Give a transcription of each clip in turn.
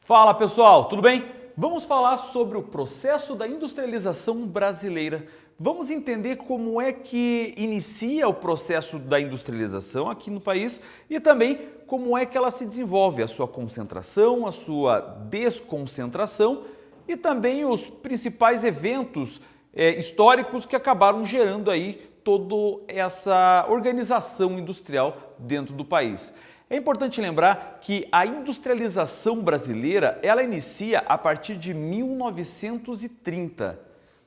Fala pessoal, tudo bem? Vamos falar sobre o processo da industrialização brasileira. Vamos entender como é que inicia o processo da industrialização aqui no país e também como é que ela se desenvolve, a sua concentração, a sua desconcentração e também os principais eventos históricos que acabaram gerando aí toda essa organização industrial dentro do país. É importante lembrar que a industrialização brasileira, ela inicia a partir de 1930,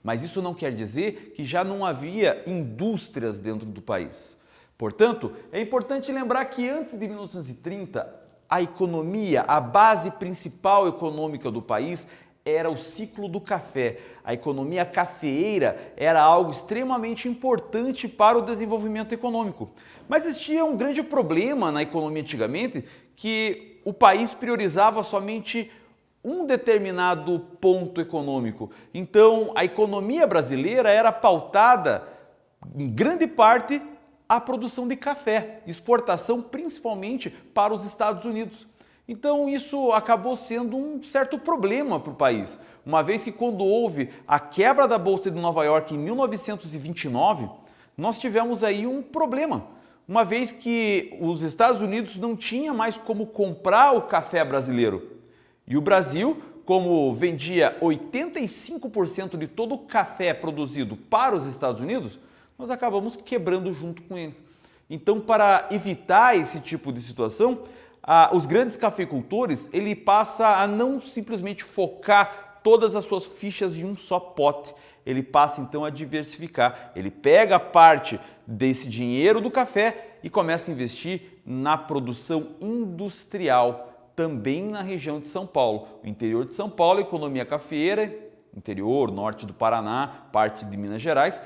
mas isso não quer dizer que já não havia indústrias dentro do país. Portanto, é importante lembrar que antes de 1930, a economia, a base principal econômica do país era o ciclo do café. A economia cafeeira era algo extremamente importante para o desenvolvimento econômico. Mas existia um grande problema na economia antigamente, que o país priorizava somente um determinado ponto econômico. Então, a economia brasileira era pautada, em grande parte, à produção de café, exportação principalmente para os Estados Unidos. Então isso acabou sendo um certo problema para o país, uma vez que quando houve a quebra da Bolsa de Nova York em 1929, nós tivemos aí um problema, uma vez que os Estados Unidos não tinham mais como comprar o café brasileiro. E o Brasil, como vendia 85% de todo o café produzido para os Estados Unidos, nós acabamos quebrando junto com eles. Então, para evitar esse tipo de situação, os grandes cafeicultores, ele passa a não simplesmente focar todas as suas fichas em um só pote. Ele passa então a diversificar. Ele pega parte desse dinheiro do café e começa a investir na produção industrial, também na região de São Paulo. O interior de São Paulo, economia cafeeira, interior, norte do Paraná, parte de Minas Gerais,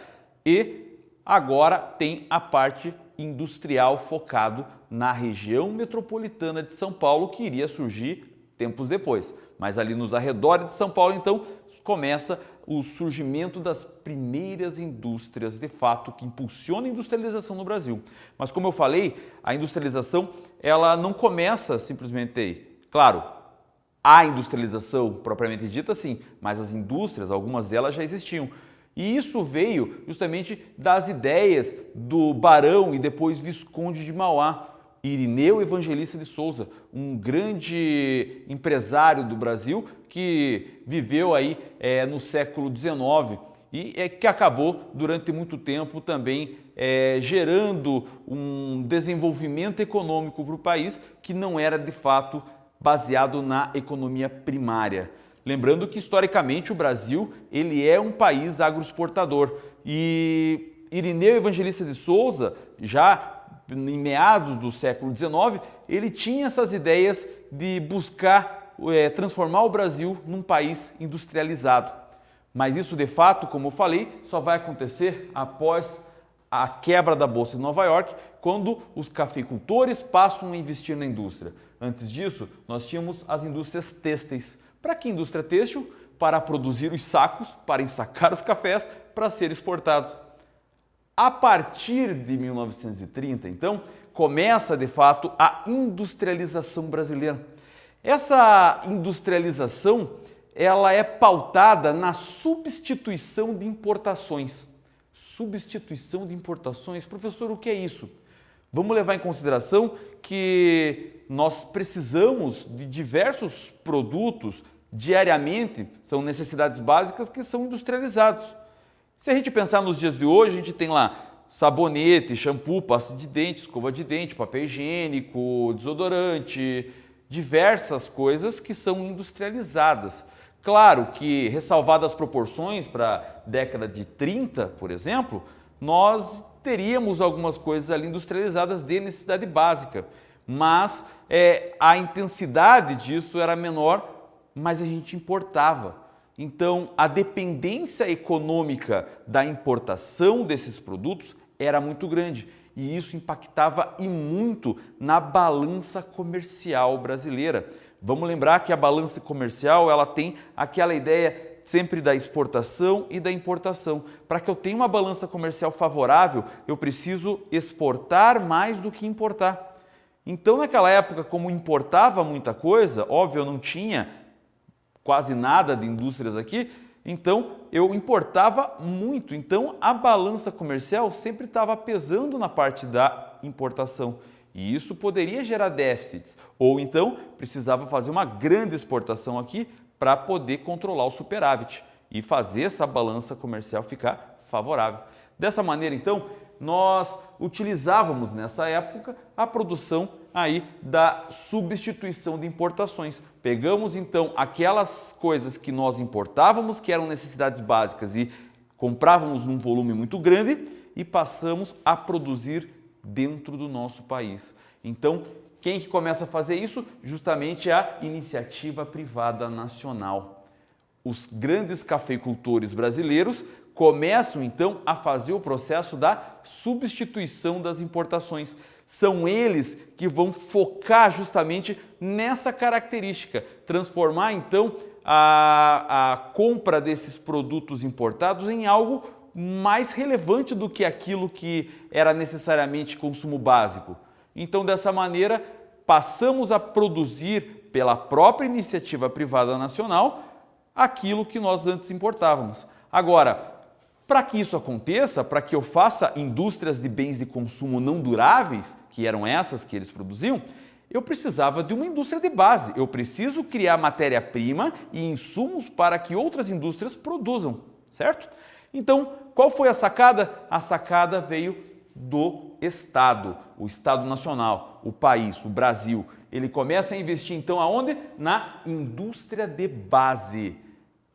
e agora tem a parte industrial focado na região metropolitana de São Paulo, que iria surgir tempos depois. Mas ali nos arredores de São Paulo, então, começa o surgimento das primeiras indústrias, de fato, que impulsionam a industrialização no Brasil. Mas como eu falei, a industrialização, ela não começa simplesmente aí. Claro, a industrialização propriamente dita, sim, mas as indústrias, algumas delas já existiam. E isso veio justamente das ideias do barão e depois visconde de Mauá, Irineu Evangelista de Souza, um grande empresário do Brasil que viveu aí no século XIX e que acabou durante muito tempo também gerando um desenvolvimento econômico para o país que não era de fato baseado na economia primária. Lembrando que, historicamente, o Brasil ele é um país agroexportador e Irineu Evangelista de Souza, já em meados do século XIX, ele tinha essas ideias de buscar transformar o Brasil num país industrializado. Mas isso, de fato, como eu falei, só vai acontecer após a quebra da Bolsa de Nova York, quando os cafeicultores passam a investir na indústria. Antes disso, nós tínhamos as indústrias têxteis. Para que indústria têxtil? Para produzir os sacos, para ensacar os cafés, para ser exportados. A partir de 1930, então, começa de fato a industrialização brasileira. Essa industrialização, ela é pautada na substituição de importações. Substituição de importações? Professor, o que é isso? Vamos levar em consideração que nós precisamos de diversos produtos diariamente, são necessidades básicas que são industrializados. Se a gente pensar nos dias de hoje, a gente tem lá sabonete, shampoo, pasta de dente, escova de dente, papel higiênico, desodorante, diversas coisas que são industrializadas. Claro que, ressalvadas as proporções para a década de 30, por exemplo, nós teríamos algumas coisas ali industrializadas de necessidade básica, mas a intensidade disso era menor, mas a gente importava. Então, a dependência econômica da importação desses produtos era muito grande e isso impactava e muito na balança comercial brasileira. Vamos lembrar que a balança comercial ela tem aquela ideia sempre da exportação e da importação. Para que eu tenha uma balança comercial favorável, eu preciso exportar mais do que importar. Então, naquela época, como importava muita coisa, óbvio, eu não tinha quase nada de indústrias aqui, então eu importava muito. Então a balança comercial sempre estava pesando na parte da importação. E isso poderia gerar déficits, ou então precisava fazer uma grande exportação aqui para poder controlar o superávit e fazer essa balança comercial ficar favorável. Dessa maneira, então, nós utilizávamos nessa época a produção aí da substituição de importações. Pegamos então aquelas coisas que nós importávamos, que eram necessidades básicas, e comprávamos num volume muito grande e passamos a produzir dentro do nosso país. Então, quem que começa a fazer isso? Justamente a iniciativa privada nacional. Os grandes cafeicultores brasileiros começam então a fazer o processo da substituição das importações. São eles que vão focar justamente nessa característica, transformar então a compra desses produtos importados em algo mais relevante do que aquilo que era necessariamente consumo básico. Então, dessa maneira, passamos a produzir pela própria iniciativa privada nacional aquilo que nós antes importávamos. Agora, para que isso aconteça, para que eu faça indústrias de bens de consumo não duráveis, que eram essas que eles produziam, eu precisava de uma indústria de base. Eu preciso criar matéria-prima e insumos para que outras indústrias produzam, certo? Então, qual foi a sacada? A sacada veio do Estado, o Estado Nacional, o país, o Brasil. Ele começa a investir então aonde? Na indústria de base.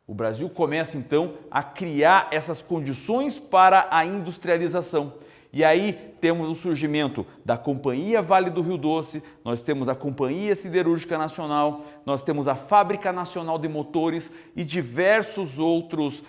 O Brasil começa então a criar essas condições para a industrialização. E aí temos o surgimento da Companhia Vale do Rio Doce, nós temos a Companhia Siderúrgica Nacional, nós temos a Fábrica Nacional de Motores e diversos outros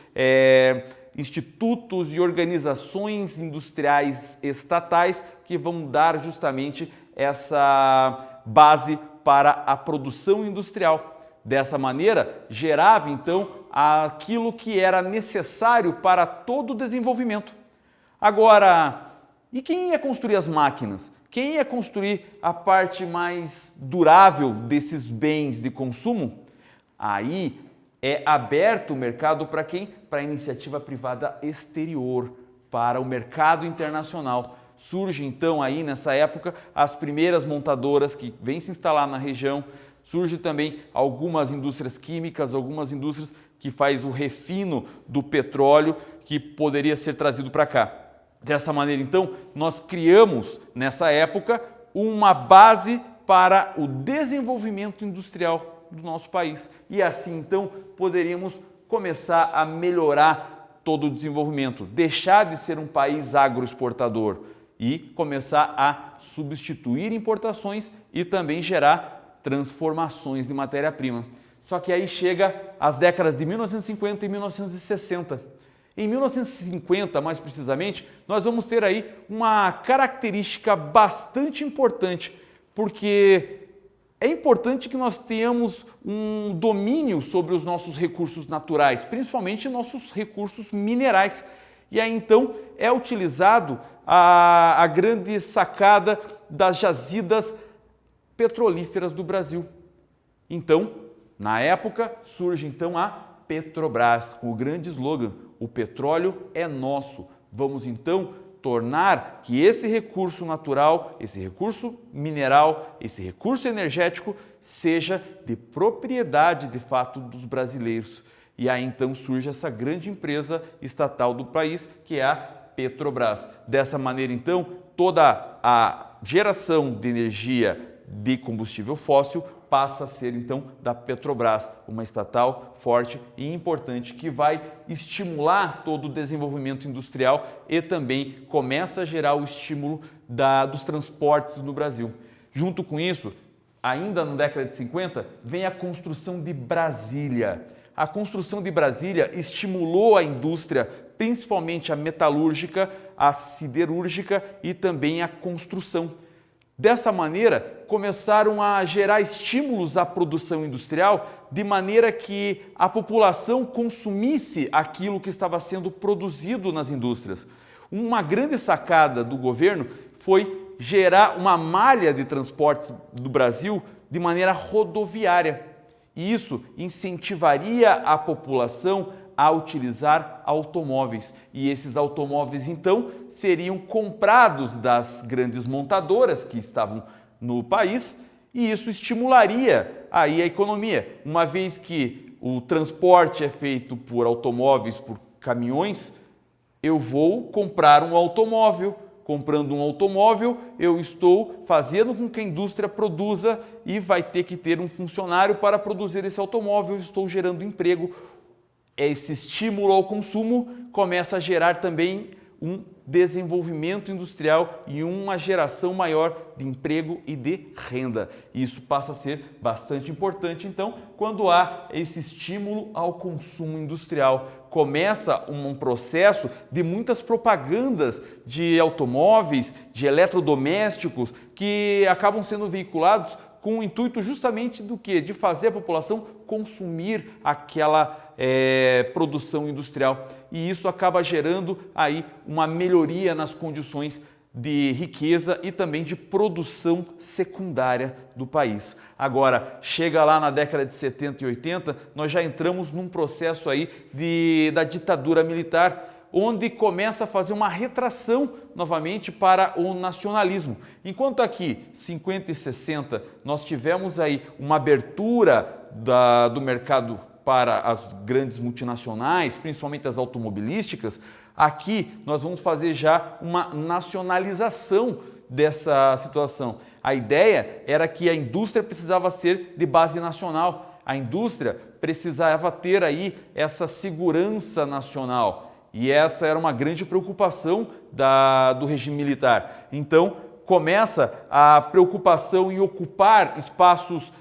institutos e organizações industriais estatais que vão dar justamente essa base para a produção industrial. Dessa maneira, gerava então aquilo que era necessário para todo o desenvolvimento. Agora, e quem ia construir as máquinas? Quem ia construir a parte mais durável desses bens de consumo? Aí é aberto o mercado para quem? Para a iniciativa privada exterior, para o mercado internacional. Surge então aí nessa época as primeiras montadoras que vêm se instalar na região. Surge também algumas indústrias químicas, algumas indústrias que faz o refino do petróleo que poderia ser trazido para cá. Dessa maneira, então, nós criamos nessa época uma base para o desenvolvimento industrial do nosso país. E assim, então, poderíamos começar a melhorar todo o desenvolvimento, deixar de ser um país agroexportador e começar a substituir importações e também gerar transformações de matéria-prima. Só que aí chega as décadas de 1950 e 1960. Em 1950, mais precisamente, nós vamos ter aí uma característica bastante importante, porque é importante que nós tenhamos um domínio sobre os nossos recursos naturais, principalmente nossos recursos minerais. E aí então é utilizado a grande sacada das jazidas petrolíferas do Brasil. Então, na época, surge então a Petrobras, com o grande slogan: o petróleo é nosso. Vamos então tornar que esse recurso natural, esse recurso mineral, esse recurso energético seja de propriedade de fato dos brasileiros. E aí então surge essa grande empresa estatal do país, que é a Petrobras. Dessa maneira então, toda a geração de energia de combustível fóssil passa a ser então da Petrobras, uma estatal forte e importante que vai estimular todo o desenvolvimento industrial e também começa a gerar o estímulo dos transportes no Brasil. Junto com isso, ainda na década de 50, vem a construção de Brasília. A construção de Brasília estimulou a indústria, principalmente a metalúrgica, a siderúrgica e também a construção. Dessa maneira, começaram a gerar estímulos à produção industrial de maneira que a população consumisse aquilo que estava sendo produzido nas indústrias. Uma grande sacada do governo foi gerar uma malha de transportes do Brasil de maneira rodoviária. E isso incentivaria a população a utilizar automóveis. E esses automóveis, então, seriam comprados das grandes montadoras que estavam no país, e isso estimularia aí a economia, uma vez que o transporte é feito por automóveis, por caminhões. Eu vou comprar um automóvel. Comprando um automóvel, eu estou fazendo com que a indústria produza e vai ter que ter um funcionário para produzir esse automóvel. Eu estou gerando emprego. Esse estímulo ao consumo começa a gerar também um desenvolvimento industrial e uma geração maior de emprego e de renda. Isso passa a ser bastante importante, então, quando há esse estímulo ao consumo industrial. Começa um processo de muitas propagandas de automóveis, de eletrodomésticos, que acabam sendo veiculados com o intuito justamente do quê? De fazer a população consumir aquela produção industrial. E isso acaba gerando aí uma melhoria nas condições de riqueza e também de produção secundária do país. Agora, chega lá na década de 70 e 80, nós já entramos num processo aí da ditadura militar, onde começa a fazer uma retração novamente para o nacionalismo. Enquanto aqui, 50 e 60, nós tivemos aí uma abertura do mercado para as grandes multinacionais, principalmente as automobilísticas, aqui nós vamos fazer já uma nacionalização dessa situação. A ideia era que a indústria precisava ser de base nacional, a indústria precisava ter aí essa segurança nacional. E essa era uma grande preocupação do regime militar. Então, começa a preocupação em ocupar espaços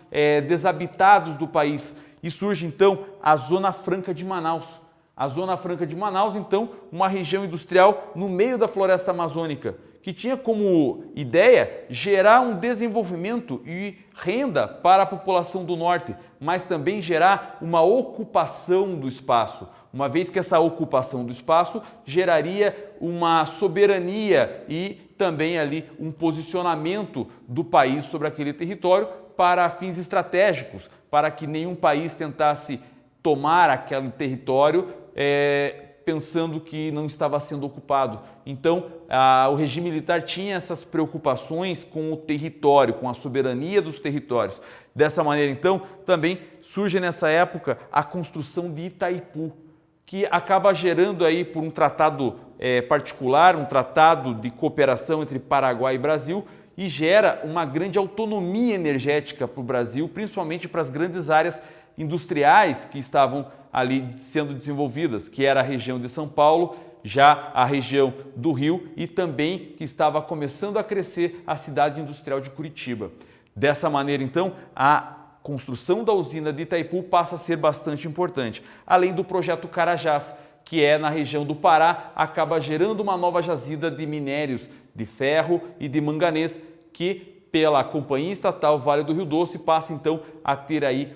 desabitados do país. E surge, então, a Zona Franca de Manaus. A Zona Franca de Manaus, então, uma região industrial no meio da floresta amazônica, que tinha como ideia gerar um desenvolvimento e renda para a população do norte, mas também gerar uma ocupação do espaço, uma vez que essa ocupação do espaço geraria uma soberania e também ali um posicionamento do país sobre aquele território para fins estratégicos, para que nenhum país tentasse tomar aquele território pensando que não estava sendo ocupado. Então, o regime militar tinha essas preocupações com o território, com a soberania dos territórios. Dessa maneira, então, também surge nessa época a construção de Itaipu, que acaba gerando aí por um tratado particular, um tratado de cooperação entre Paraguai e Brasil, e gera uma grande autonomia energética para o Brasil, principalmente para as grandes áreas industriais que estavam ali sendo desenvolvidas, que era a região de São Paulo, já a região do Rio e também que estava começando a crescer a cidade industrial de Curitiba. Dessa maneira, então, a construção da usina de Itaipu passa a ser bastante importante, além do projeto Carajás, que é na região do Pará, acaba gerando uma nova jazida de minérios de ferro e de manganês, que pela Companhia Estatal Vale do Rio Doce passa então a ter aí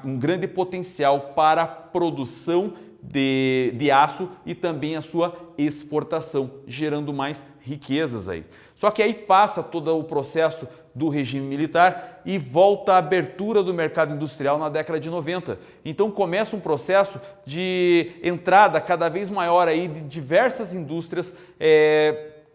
um grande potencial para a produção de aço e também a sua exportação, gerando mais riquezas aí. Só que aí passa todo o processo do regime militar e volta a abertura do mercado industrial na década de 90. Então começa um processo de entrada cada vez maior aí de diversas indústrias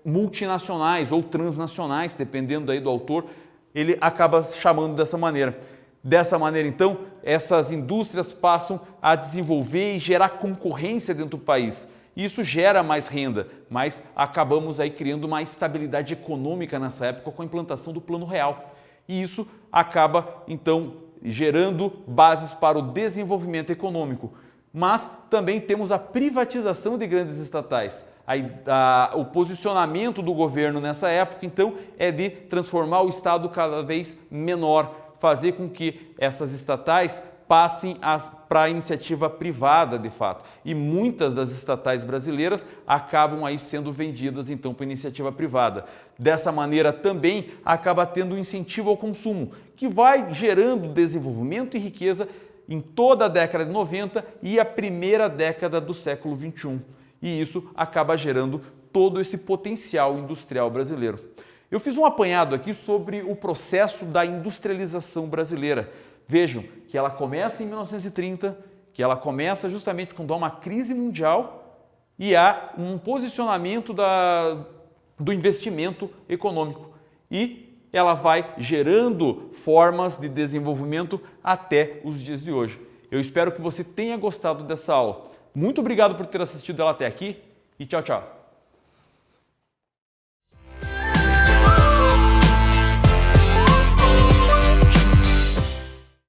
multinacionais ou transnacionais, dependendo aí do autor, ele acaba chamando dessa maneira. Dessa maneira, então, essas indústrias passam a desenvolver e gerar concorrência dentro do país. Isso gera mais renda, mas acabamos aí criando uma estabilidade econômica nessa época com a implantação do Plano Real. E isso acaba, então, gerando bases para o desenvolvimento econômico. Mas também temos a privatização de grandes estatais. O posicionamento do governo nessa época, então, é de transformar o Estado cada vez menor, fazer com que essas estatais passem para a iniciativa privada, de fato. E muitas das estatais brasileiras acabam aí sendo vendidas, então, para iniciativa privada. Dessa maneira, também acaba tendo um incentivo ao consumo, que vai gerando desenvolvimento e riqueza em toda a década de 90 e a primeira década do século XXI. E isso acaba gerando todo esse potencial industrial brasileiro. Eu fiz um apanhado aqui sobre o processo da industrialização brasileira, Vejam que ela começa em 1930, que ela começa justamente quando há uma crise mundial e há um posicionamento do investimento econômico. E ela vai gerando formas de desenvolvimento até os dias de hoje. Eu espero que você tenha gostado dessa aula. Muito obrigado por ter assistido ela até aqui e tchau, tchau!